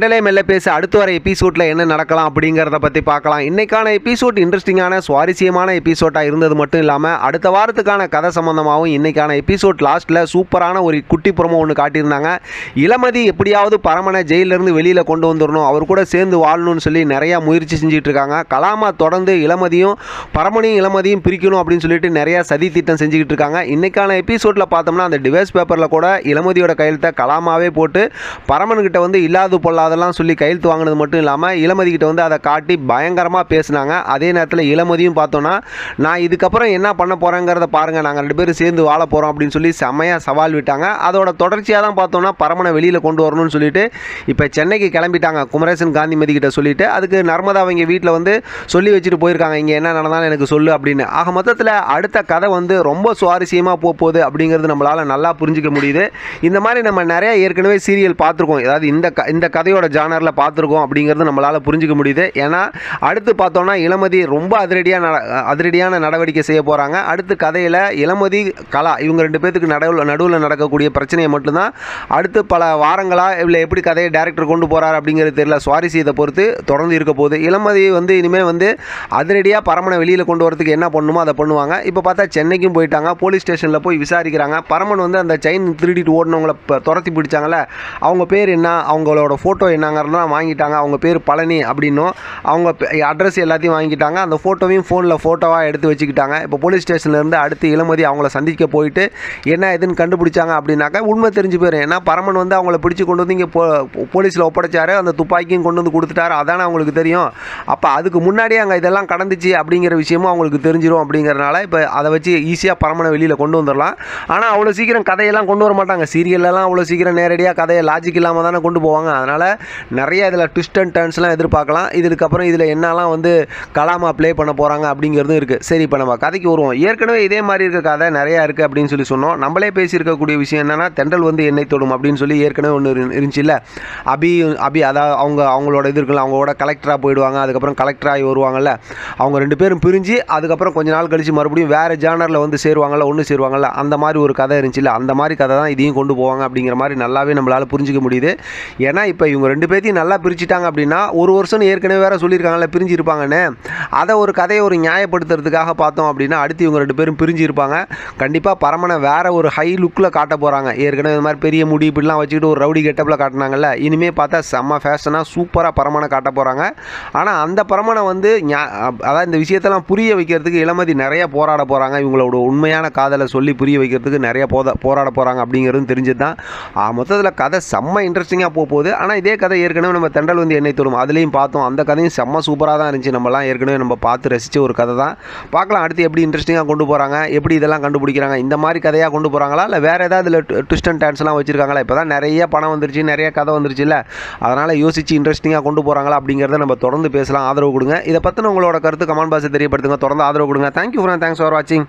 மெல்ல மெல்ல பேச அடுத்து வர எபிசோட்ல என்ன நடக்கலாம் அப்படிங்கிறத பற்றி பார்க்கலாம். இன்னைக்கான எபிசோட் இன்ட்ரெஸ்டிங்கான சுவாரஸ்யமான எபிசோட்டாக இருந்தது மட்டும் இல்லாமல் அடுத்த வாரத்துக்கான கதை சம்பந்தமாகவும் இன்னைக்கான எபிசோட் லாஸ்ட்டில் சூப்பரான ஒரு குட்டி புறமோ ஒன்று காட்டியிருந்தாங்க. இளமதி எப்படியாவது பரமனை ஜெயிலிருந்து வெளியில் கொண்டு வந்துடணும், அவர் கூட சேர்ந்து வாழணும்னு சொல்லி நிறையா முயற்சி செஞ்சுட்டு இருக்காங்க. கலாமா தொடர்ந்து இளமதியும் பிரிக்கணும் அப்படின்னு சொல்லிட்டு நிறையா சதி திட்டம் செஞ்சுக்கிட்டு இருக்காங்க. இன்னைக்கான எபிசோடில் பார்த்தோம்னா அந்த டிவைஸ் பேப்பரில் கூட இளமதியோட கையெழுத்தை கலாமாவே போட்டு பரமன்கிட்ட வந்து இல்லாது பொல்லாத அதெல்லாம் சொல்லி கையெழுத்து வாங்கினது மட்டும் இல்லாமல் இளமதி கிட்ட வந்து அதை காட்டி பயங்கரமாக பேசினாங்க. அதே நேரத்தில் இளமதியும் பார்த்தோன்னா நான் இதுக்கப்புறம் என்ன பண்ண போகிறேங்கிறத பாருங்கள், நாங்கள் 2 பேரும் சேர்ந்து வாழ போகிறோம் அப்படின்னு சொல்லி செம்மையாக சவால் விட்டாங்க. அதோட தொடர்ச்சியாக தான் பார்த்தோன்னா பரமனை வெளியில் கொண்டு வரணும்னு சொல்லிட்டு இப்போ சென்னைக்கு கிளம்பிட்டாங்க. குமரேசன் காந்திமதி கிட்ட சொல்லிட்டு அதுக்கு நர்மதா அவங்க வீட்டில் வந்து சொல்லி வச்சுட்டு போயிருக்காங்க, இங்கே என்ன நடந்தாலும் எனக்கு சொல்லு அப்படின்னு. ஆக மொத்தத்தில் அடுத்த கதை வந்து ரொம்ப சுவாரஸ்யமாக போகுது அப்படிங்கிறது நம்மளால் நல்லா புரிஞ்சிக்க முடியுது. இந்த மாதிரி நம்ம நிறைய ஏற்கனவே சீரியல் பார்த்துருக்கோம், அதாவது இந்த கதையோட ஜானரில் பார்த்துருக்கோம் அப்படிங்கிறது நம்மளால் புரிஞ்சிக்க முடியுது. ஏன்னா அடுத்து பார்த்தோன்னா இளமதி ரொம்ப அதிரடியான நடவடிக்கை செய்ய போகிறாங்க. அடுத்து கதையில் இளமதி கலா இவங்க 2 பேத்துக்கு நடுவில் நடக்கக்கூடிய பிரச்சனையை மட்டும்தான் அடுத்து பல வாரங்களாக இல்லை எப்படி கதையை டேரக்டர் கொண்டு போகிறார் அப்படிங்கிறது தெரியல. சுவாரஸ்யத்தை பொறுத்து தொடர்ந்து இருக்க போகுது. இளமதி வந்து இனிமேல் வந்து அதிரடியாக பரமனை வெளியில் கொண்டு வரதுக்கு என்ன பண்ணணுமோ அதை பண்ணுவாங்க. இப்போ பார்த்தா சென்னைக்கும் போயிட்டாங்க. போலீஸ் ஸ்டேஷனில் போய் விசாரிக்கிறாங்க. பரமன் வந்து அந்த செயின் திருடிட்டு ஓடினவங்களை துரத்தி பிடிச்சாங்கல்ல, அவங்க பேர் என்ன, அவங்களோட ஃபோட்டோ என்னங்கிறதெல்லாம் வாங்கிட்டாங்க. அவங்க பேர் பழனி அப்படின்னும் அவங்க அட்ரஸ் எல்லாத்தையும் வாங்கிட்டாங்க. அந்த ஃபோட்டோவையும் ஃபோட்டோவாக எடுத்து வச்சுக்கிட்டாங்க. இப்போ போலீஸ் ஸ்டேஷன்லேருந்து அடுத்து இளமதி அவங்கள சந்திக்க போயிட்டு என்ன எதுன்னு கண்டுபிடிச்சாங்க அப்படின்னாக்கா உண்மை தெரிஞ்சு போயிடும். ஏன்னா பரமன் வந்து அவங்கள பிடிச்சி கொண்டு வந்து இங்கே போலீஸில் ஒப்படைச்சாரு, அந்த துப்பாக்கியும் கொண்டு வந்து கொடுத்துட்டாரு, அதானே அவங்களுக்கு தெரியும். அப்போ அதுக்கு முன்னாடியே அங்கே இதெல்லாம் கடந்துச்சு அப்படிங்கிற விஷயமும் அவங்களுக்கு தெரிஞ்சிடும். அப்படிங்கிறனால இப்போ அதை வச்சு ஈஸியாக பரமனை வெளியில் கொண்டு வந்துடலாம். ஆனால் அவ்வளோ சீக்கிரம் கதையெல்லாம் கொண்டு வர மாட்டாங்க. சீரியல்லாம் அவ்வளோ சீக்கிரம் நேரடியாக கதையை லாஜிக் இல்லாமல் தானே கொண்டு போவாங்க. அதனால் நிறைய இதில் ட்விஸ்ட் அண்ட் டர்ன்ஸ்லாம் எதிர்பார்க்கலாம். இதுக்கப்புறம் இதில் என்னெல்லாம் வந்து கலாமா ப்ளே பண்ண போகிறாங்க அப்படிங்கிறதும் இருக்குது. சரி, இப்போ நம்ம கதைக்கு வருவோம். ஏற்கனவே இதே மாதிரி இருக்க கதை நிறையா இருக்குது அப்படின்னு சொல்லி சொன்னோம். நம்மளே பேசியிருக்கக்கூடிய விஷயம் என்னென்னா தென்றல் வந்து எண்ணெய் தொடும் அப்படின்னு சொல்லி ஏற்கனவே ஒன்று இருந்துச்சு இல்லை. அபி அதாவது அவங்களோட இது இருக்குல்ல, அவங்களோட கலெக்டராக போயிடுவாங்க. அதுக்கப்புறம் கலெக்டராகி வருவாங்கல்ல, அவங்க 2 பேரும் பிரிஞ்சு அதுக்கப்புறம் கொஞ்ச நாள் கழித்து மறுபடியும் வேறு ஜானரில் வந்து சேருவாங்கல்ல, அந்த மாதிரி ஒரு கதை இருந்துச்சுல்ல. அந்த மாதிரி கதை தான் இதையும் கொண்டு போவாங்க அப்படிங்கிற மாதிரி நல்லாவே நம்மளால் புரிஞ்சிக்க முடியுது. ஏன்னா இப்போ இவங்க 2 பேர்த்தையும் நல்லா பிரிச்சுட்டாங்க அப்படின்னா ஒரு வருஷம் ஏற்கனவே வேறு சொல்லியிருக்காங்கல்ல பிரிஞ்சு இருப்பாங்கன்னு, அதை ஒரு கதையை ஒரு நியாயப்படுத்துறதுக்காக பார்த்தோம் அப்படின்னா அடுத்து இவங்க 2 பேரும் பிரிஞ்சு இருப்பாங்க. கண்டிப்பாக பரமனை வேறு ஒரு ஹை லுக்கில் காட்ட போகிறாங்க. ஏற்கனவே இது மாதிரி பெரிய முடி இப்படிலாம் வச்சுக்கிட்டு ஒரு ரவுடி கெட்டப்பில் காட்டினாங்கல்ல, இனிமேல் பார்த்தா செம்ம ஃபேஷனாக சூப்பராக பரமனை காட்ட போகிறாங்க. ஆனால் அந்த பரமனை வந்து அதாவது இந்த விஷயத்தெல்லாம் புரிய வைக்கிறதுக்கு இளமதி நிறைய போராட போகிறாங்க. இவங்களோட உண்மையான காதலை சொல்லி புரிய வைக்கிறதுக்கு நிறைய போராட போகிறாங்க அப்படிங்கிறது தெரிஞ்சது தான். மொத்தத்தில் கதை செம்ம இன்ட்ரெஸ்டிங்காக போகுது. ஆனால் இதே கதை ஏற்கனவே நம்ம தென்றல் வந்து எண்ணெய் தொடும் அதுலேயும் பார்த்தோம். அந்த கதையும் செம்ம சூப்பராக தான் இருந்துச்சு. நம்மலாம் ஏற்கனவே நம்ம பார்த்து ரசித்த ஒரு கதை தான். பார்க்கலாம் அடுத்து எப்படி இன்ட்ரெஸ்டிங்காக கொண்டு போகிறாங்க, எப்படி இதெல்லாம் கண்டுபிடிக்கிறாங்க, இந்த மாதிரி கதையாக கொண்டு போகிறாங்களா இல்லை வேறு ஏதாவது இதில் ட்விஸ்ட் அண்ட் டர்ன்ஸ்லாம் வச்சுருக்காங்களா. இப்போ தான் நிறைய பணம் வந்துருச்சு, நிறைய கதை வந்துருச்சு இல்லை, அதனால் யோசித்து இன்ட்ரெஸ்டிங்காக கொண்டு போகிறாங்களா அப்படிங்கிறத நம்ம தொடர்ந்து பேசலாம். ஆதரவு கொடுங்க. இதை பற்றின உங்களோட கருத்து கமெண்ட் பாக்ஸில் தெரியப்படுத்துங்க. தொடர்ந்து ஆதரவு கொடுங்க. தேங்க்யூ ஃபார் வாட்சிங்.